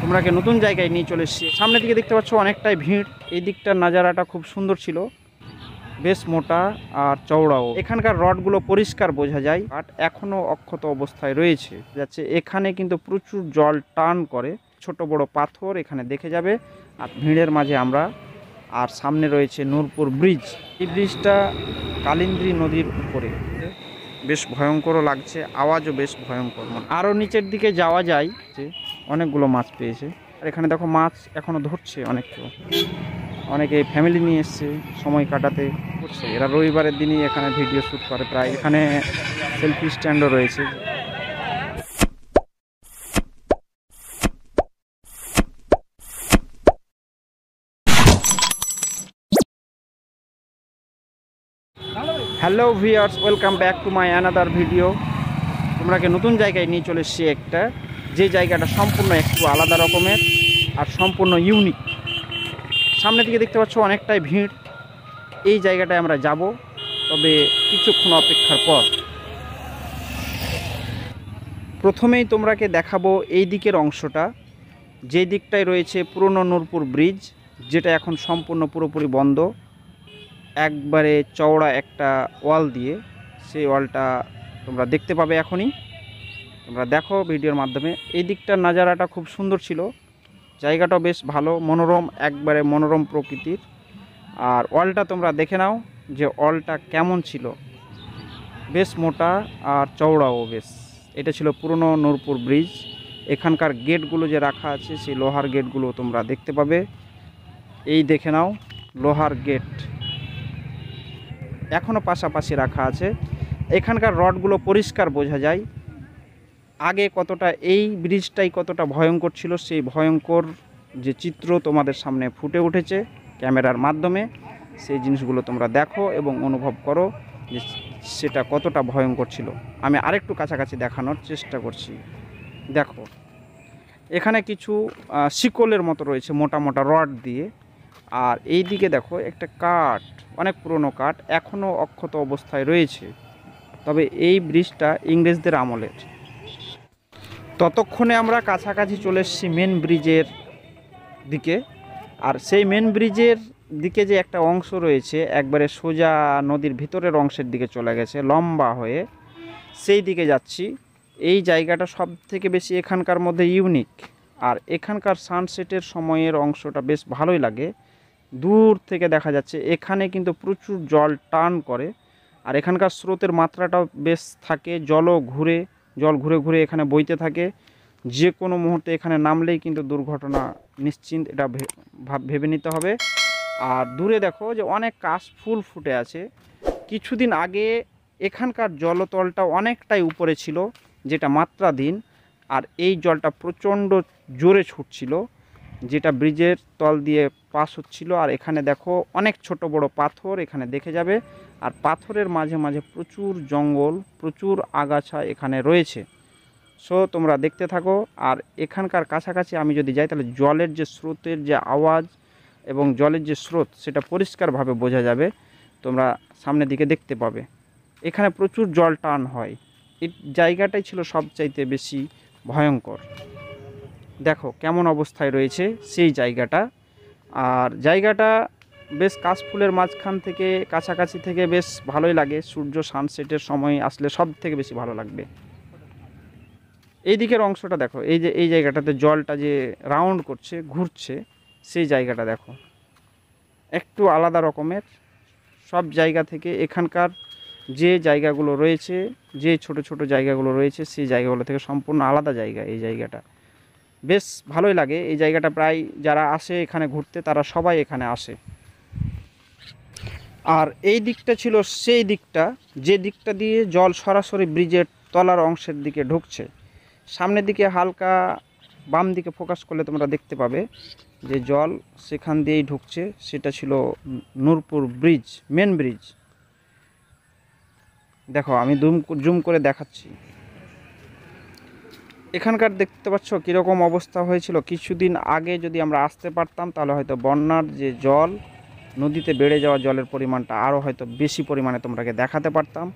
তোমরাকে নতুন জায়গায় নিয়ে চলে এসেছি। সামনের দিকে দেখতে পাচ্ছ অনেকটাই ভিড়। এই দিকটার নাজারাটা খুব সুন্দর ছিল, বেশ মোটা আর চওড়াও। এখানকার রডগুলো পরিষ্কার বোঝা যায়, বাট এখনও অক্ষত অবস্থায় রয়েছে যাচ্ছে। এখানে কিন্তু প্রচুর জল টান করে, ছোট বড় পাথর এখানে দেখে যাবে। আর ভিড়ের মাঝে আমরা, আর সামনে রয়েছে নূরপুর ব্রিজ। এই ব্রিজটা কালিন্দী নদীর উপরে, বেশ ভয়ঙ্করও লাগছে, আওয়াজও বেশ ভয়ঙ্কর। আরও নিচের দিকে যাওয়া যায়, যে অনেকগুলো মাছ পেয়েছে। আর এখানে দেখো মাছ এখনও ধরছে অনেকে ফ্যামিলি নিয়ে এসছে সময় কাটাতে করছে। এরা রবিবারের দিনই এখানে ভিডিও শ্যুট করে প্রায়। এখানে সেলফি স্ট্যান্ডও রয়েছে। Hello viewers, welcome back to my another video. তোমরাকে নতুন জায়গায় নিয়ে চলে এসেছি একটা, যে জায়গাটা সম্পূর্ণ একটু আলাদা রকমের আর সম্পূর্ণ ইউনিক। সামনের দিকে দেখতে পাচ্ছ অনেকটাই ভিড়। এই জায়গাটায় আমরা যাব, তবে কিছুক্ষণ অপেক্ষার পর। প্রথমেই তোমরাকে দেখাবো এই দিকের অংশটা, যে দিকটায় রয়েছে পুরনো নূরপুর ব্রিজ, যেটা এখন সম্পূর্ণ পুরোপুরি বন্ধ। একবারে চওড়া একটা ওয়াল দিয়ে, সেই ওয়ালটা তোমরা দেখতে পাবে এখনই। তোমরা দেখো ভিডিওর মাধ্যমে। এই দিকটার নাজারাটা খুব সুন্দর ছিল, জায়গাটাও বেশ ভালো, মনোরম, একবারে মনোরম প্রকৃতির। আর ওয়ালটা তোমরা দেখে নাও যে ওয়ালটা কেমন ছিল, বেশ মোটা আর চওড়াও বেশ। এটা ছিল পুরনো নূরপুর ব্রিজ। এখানকার গেটগুলো যে রাখা আছে, সেই লোহার গেটগুলো তোমরা দেখতে পাবে। এই দেখে নাও, লোহার গেট এখনও পাশাপাশি রাখা আছে। এখানকার রডগুলো পরিষ্কার বোঝা যায়। আগে কতটা এই ব্রিজটাই কতটা ভয়ঙ্কর ছিল, সেই ভয়ঙ্কর যে চিত্র তোমাদের সামনে ফুটে উঠেছে ক্যামেরার মাধ্যমে। সেই জিনিসগুলো তোমরা দেখো এবং অনুভব করো যে সেটা কতটা ভয়ঙ্কর ছিল। আমি আরেকটু কাছাকাছি দেখানোর চেষ্টা করছি। দেখো, এখানে কিছু শিকলের মতো রয়েছে, মোটা মোটা রড দিয়ে। আর এই দিকে দেখো একটা কাঠ, অনেক পুরনো কাঠ, এখনও অক্ষত অবস্থায় রয়েছে। তবে এই ব্রিজটা ইংরেজদের আমলের। ততক্ষণে আমরা কাছাকাছি চলে এসেছি মেন ব্রিজের দিকে। আর সেই মেন ব্রিজের দিকে যে একটা অংশ রয়েছে, একবারে সোজা নদীর ভিতরের অংশের দিকে চলে গেছে লম্বা হয়ে, সেই দিকে যাচ্ছি। এই জায়গাটা সব থেকে বেশি এখানকার মধ্যে ইউনিক। আর এখানকার সানসেটের সময়ের অংশটা বেশ ভালোই লাগে, দূর থেকে দেখা যাচ্ছে। এখানে কিন্তু প্রচুর জল টান করে, আর এখানকার স্রোতের মাত্রাটাও বেশ থাকে। জল ঘুরে ঘুরে এখানে বইতে থাকে। যে কোনো মুহূর্তে এখানে নামলেই কিন্তু দুর্ঘটনা নিশ্চিন্ত, এটা ভেবে নিতে হবে। আর দূরে দেখো যে অনেক কাশফুল ফুটে আছে। কিছুদিন আগে এখানকার জলতলটা অনেকটাই উপরে ছিল, যেটা মাত্রাধীন। আর এই জলটা প্রচণ্ড জোরে ছুটছিল, যেটা ব্রিজের তল দিয়ে পাস হচ্ছিল। আর এখানে দেখো অনেক ছোট বড় পাথর এখানে দেখে যাবে। আর পাথরের মাঝে মাঝে প্রচুর জঙ্গল, প্রচুর আগাছা এখানে রয়েছে। সো তোমরা দেখতে থাকো। আর এখানকার কাছাকাছি আমি যদি যাই, তাহলে জলের যে স্রোতের যে আওয়াজ এবং জলের যে স্রোত, সেটা পরিষ্কারভাবে বোঝা যাবে। তোমরা সামনের দিকে দেখতে পাবে এখানে প্রচুর জল টান হয়। এই জায়গাটাই ছিল সবচাইতে বেশি ভয়ঙ্কর। দেখো কেমন অবস্থায় রয়েছে সেই জায়গাটা। আর জায়গাটা বেশ কাশফুলের মাঝখান থেকে, কাছাকাছি থেকে বেশ ভালোই লাগে। সূর্য সানসেটের সময় আসলে সব থেকে বেশি ভালো লাগবে। এই দিকের অংশটা দেখো, এই যে এই জায়গাটাতে জলটা যে রাউন্ড করছে, ঘুরছে, সেই জায়গাটা দেখো একটু আলাদা রকমের। সব জায়গা থেকে এখানকার যে জায়গাগুলো রয়েছে, যে ছোট ছোট জায়গাগুলো রয়েছে, সেই জায়গাগুলো থেকে সম্পূর্ণ আলাদা জায়গা। এই জায়গাটা বেশ ভালোই লাগে। এই জায়গাটা প্রায় যারা আসে এখানে ঘুরতে, তারা সবাই এখানে আসে। আর এই দিকটা ছিল সেই দিকটা, যে দিকটা দিয়ে জল সরাসরি ব্রিজের তলার অংশের দিকে ঢুকছে। সামনের দিকে হালকা বাম দিকে ফোকাস করলে তোমরা দেখতে পাবে যে জল সেখান দিয়েই ঢুকছে। সেটা ছিল নূরপুর ব্রিজ, মেন ব্রিজ। দেখো আমি জুম করে দেখাচ্ছি। এখানকার দেখতে পাচ্ছ কীরকম অবস্থা হয়েছিল। কিছুদিন আগে যদি আমরা আসতে পারতাম, তাহলে হয়তো বন্যার যে জল, নদীতে বেড়ে যাওয়া জলের পরিমাণটা আরও হয়তো বেশি পরিমাণে তোমরাকে দেখাতে পারতাম।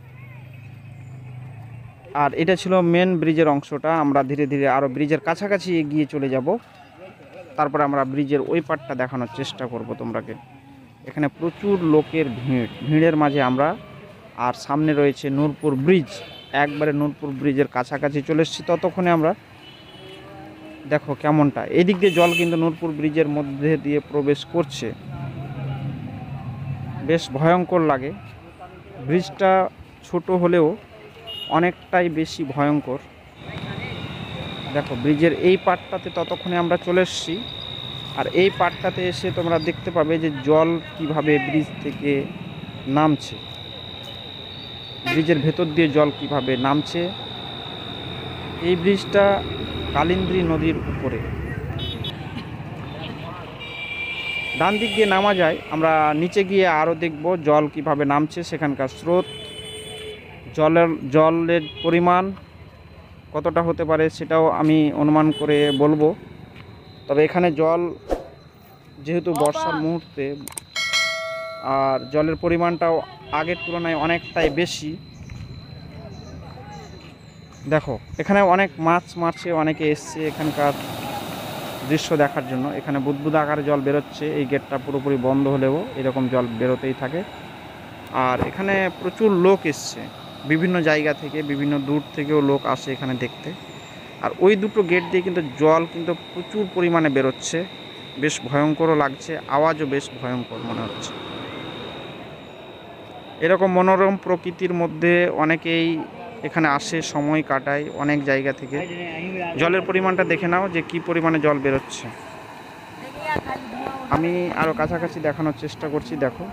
আর এটা ছিল মেন ব্রিজের অংশটা। আমরা ধীরে ধীরে আরও ব্রিজের কাছাকাছি এগিয়ে চলে যাব। তারপরে আমরা ব্রিজের ওই পাটটা দেখানোর চেষ্টা করব তোমরাকে। এখানে প্রচুর লোকের ভিড়ের মাঝে আমরা, আর সামনে রয়েছে নূরপুর ব্রিজ, একবারে নূরপুর ব্রিজের কাছাকাছি চলে এসেছি। ততক্ষণে আমরা দেখো কেমনটা, এদিক দিয়ে জল কিন্তু নূরপুর ব্রিজের মধ্যে দিয়ে প্রবেশ করছে, বেশ ভয়ঙ্কর লাগে। ব্রিজটা ছোট হলেও অনেকটাই বেশি ভয়ঙ্কর। দেখো ব্রিজের এই পাটটাতে ততক্ষণে আমরা চলে এসেছি, আর এই পাটটাতে এসে তোমরা দেখতে পাবে যে জল কিভাবে ব্রিজ থেকে নামছে, ব্রিজের ভেতর দিয়ে জল কিভাবে নামছে। এই ব্রিজটা কালিন্দী নদীর উপরে, ডান দিক দিয়ে নামা যায়। আমরা নিচে গিয়ে আরও দেখব জল কিভাবে নামছে, সেখানকার স্রোত, জলের পরিমাণ কতটা হতে পারে সেটাও আমি অনুমান করে বলবো। তবে এখানে জল যেহেতু বর্ষার মুহূর্তে, আর জলের পরিমাণটাও আগের তুলনায় অনেকটাই বেশি। দেখো এখানে অনেক মাছ মারছে, অনেকে এসছে এখানকার দৃশ্য দেখার জন্য। এখানে বুদবুদ আকারে জল বেরোচ্ছে, এই গেটটা পুরোপুরি বন্ধ হলেও এরকম জল বেরোতেই থাকে। আর এখানে প্রচুর লোক এসছে বিভিন্ন জায়গা থেকে, বিভিন্ন দূর থেকেও লোক আসে এখানে দেখতে। আর ওই দুটো গেট দিয়ে কিন্তু জল কিন্তু প্রচুর পরিমাণে বেরোচ্ছে, বেশ ভয়ঙ্করও লাগছে, আওয়াজও বেশ ভয়ঙ্কর মনে হচ্ছে। এরকম মনোরম প্রকৃতির মধ্যে অনেকেই এখানে আসে, সময় কাটায় অনেক জায়গা থেকে। জলের পরিমাণটা দেখে নাও যে কি পরিমাণে জল বেরোচ্ছে। আমি আরও কাছাকাছি দেখানোর চেষ্টা করছি। দেখো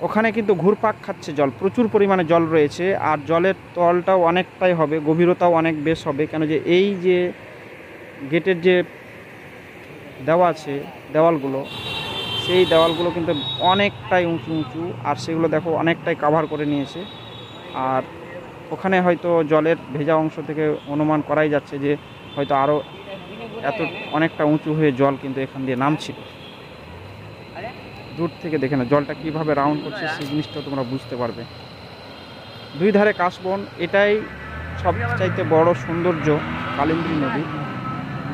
ওখানে কিন্তু ঘুরপাক খাচ্ছে জল, প্রচুর পরিমাণে জল রয়েছে। আর জলের তলটাও অনেকটাই হবে, গভীরতাও অনেক বেশ হবে, কেন যে এই যে গেটের যে দেওয়া আছে দেওয়ালগুলো, সেই দেওয়ালগুলো কিন্তু অনেকটাই উঁচু উঁচু, আর সেগুলো দেখো অনেকটাই কাভার করে নিয়েছে। আর ওখানে হয়তো জলের ভেজা অংশ থেকে অনুমান করাই যাচ্ছে যে হয়তো আরও অনেকটা উঁচু হয়ে জল কিন্তু এখান দিয়ে নামছিল। দূর থেকে দেখে না জলটা কীভাবে রাউন্ড করছে, সেই জিনিসটা তোমরা বুঝতে পারবে। দুই ধারে কাশবন, এটাই সবচাইতে বড় সৌন্দর্য কালিন্দী নদী,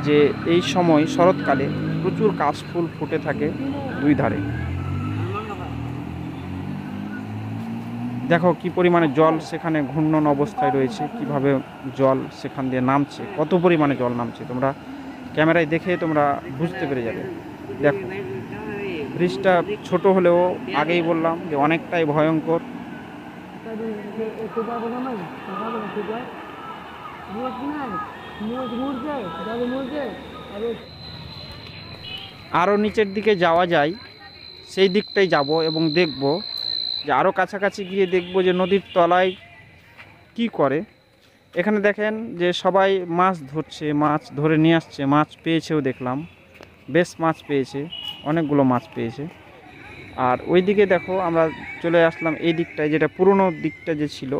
যে এই সময় শরৎকালে প্রচুর কাশফুল ফুটে থাকে দুই ধারে। দেখো কি পরিমাণে জল সেখানে ঘূর্ণন অবস্থায় রয়েছে, কিভাবে জল সেখান দিয়ে নামছে, কত পরিমাণে জল নামছে তোমরা ক্যামেরায় দেখে তোমরা বুঝতে পেরে যাবে। দেখো ব্রিজটা ছোট হলেও আগেই বললাম যে অনেকটাই ভয়ঙ্কর। আরও নিচের দিকে যাওয়া যায়, সেই দিকটাই যাব এবং দেখব যে আরও কাছাকাছি গিয়ে দেখব যে নদীর তলায় কি করে। এখানে দেখেন যে সবাই মাছ ধরছে, মাছ ধরে নিয়ে আসছে, মাছ পেয়েছেও দেখলাম, বেশ মাছ পেয়েছে, অনেকগুলো মাছ পেয়েছে। আর ওই দিকে দেখো আমরা চলে আসলাম এই দিকটায়, যেটা পুরনো দিকটা যে ছিল,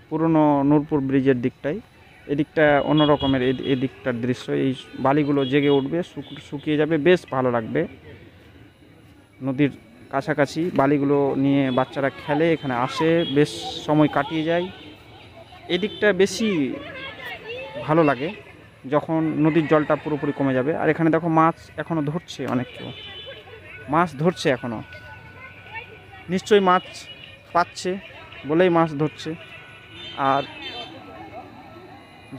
পুরনো নূরপুর ব্রিজের দিকটায়। এদিকটা অন্য রকমের, এই দিকটার দৃশ্য, এই বালিগুলো জেগে উঠবে, শুকিয়ে যাবে, বেশ ভালো লাগবে। নদীর কাছাকাছি বালিগুলো নিয়ে বাচ্চারা খেলে, এখানে আসে, বেশ সময় কাটিয়ে যায়। এদিকটা বেশি ভালো লাগে যখন নদীর জলটা পুরোপুরি কমে যাবে। আর এখানে দেখো মাছ এখনও ধরছে, অনেক কেউ মাছ ধরছে এখনও, নিশ্চয়ই মাছ পাচ্ছে বলেই মাছ ধরছে। আর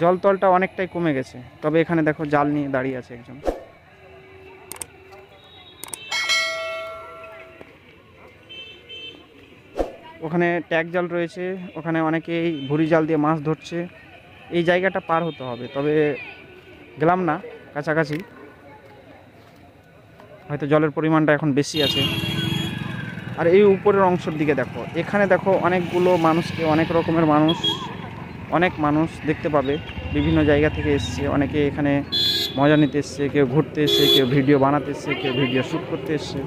জলতলটা অনেকটাই কমে গেছে, তবে এখানে দেখো জাল নিয়ে দাঁড়িয়ে আছে একজন। ওখানে ট্যাগ জাল রয়েছে, ওখানে অনেকেই ভুরি জাল দিয়ে মাছ ধরছে। এই জায়গাটা পার হতে হবে, তবে গেলাম না, কাছাকাছি, হয়তো জলের পরিমাণটা এখন বেশি আছে। আর এই উপরের অংশের দিকে দেখো, এখানে দেখো অনেকগুলো মানুষকে, অনেক রকমের মানুষ, অনেক মানুষ দেখতে পাবে, বিভিন্ন জায়গা থেকে এসছে। অনেকে এখানে মজা নিতে এসছে, কেউ ঘুরতে এসছে, কেউ ভিডিও বানাতে এসছে, কেউ ভিডিও শ্যুট করতে এসছে,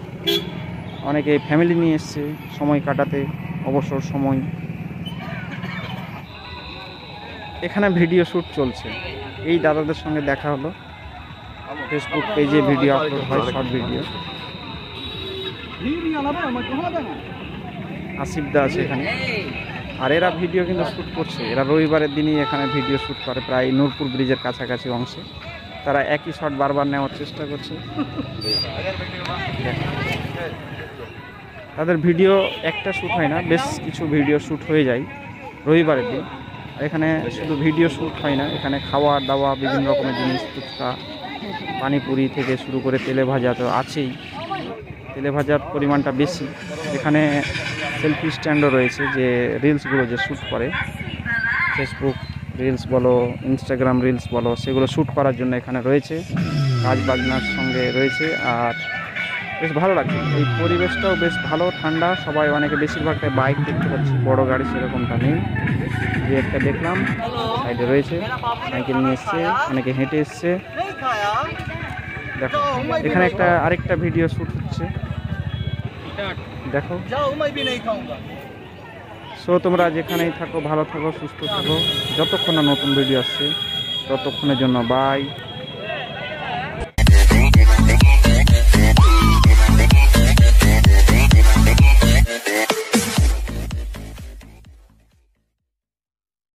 অনেকে ফ্যামিলি নিয়ে এসছে সময় কাটাতে, অবসর সময়। এখানে ভিডিও শ্যুট চলছে, এই দাদাদের সঙ্গে দেখা হলো, ফেসবুক পেজে ভিডিও আপলোড হয়, শর্ট ভিডিও। আসিফদা আছে এখানে, আর এরা ভিডিও কিন্তু শ্যুট করছে, এরা রবিবারের দিনই এখানে ভিডিও শ্যুট করে, প্রায় নূরপুর ব্রিজের কাছাকাছি অংশে। তারা একই শট বারবার নেওয়ার চেষ্টা করছে। তাদের ভিডিও একটা শ্যুট হয় না, বেশ কিছু ভিডিও শ্যুট হয়ে যায় রবিবারের দিন। আর এখানে শুধু ভিডিও শ্যুট হয় না, এখানে খাওয়া দাওয়া বিভিন্ন রকমের জিনিস, ফুচকা পানিপুরি থেকে শুরু করে তেলে ভাজা তো আছেই। তেলে ভাজার পরিমাণটা বেশি। এখানে সেলফি স্ট্যান্ডও রয়েছে, যে রিলসগুলো যে শ্যুট করে, ফেসবুক রিলস বলো, ইনস্টাগ্রাম রিলস বলো, সেগুলো শ্যুট করার জন্য এখানে রয়েছে, কাজ বাজনার সঙ্গে রয়েছে। আর বেশ ভালো লাগছে, এই পরিবেশটাও বেশ ভালো, ঠান্ডা। সবাই অনেকে বেশিরভাগটাই বাইক দেখতে পাচ্ছি, বড় গাড়ি সেরকমটা নেই। যে একটা দেখলাম সাইডে রয়েছে, সাইকেল নিয়ে এসছে, অনেকে হেঁটে এসছে। দেখো এখানে একটা আরেকটা ভিডিও শ্যুট হচ্ছে, দেখো। সো তোমরা যেখানেই থাকো ভালো থাকো, সুস্থ থাকো। যতক্ষণ না নতুন ভিডিও আসছে ততক্ষণের জন্য বাই।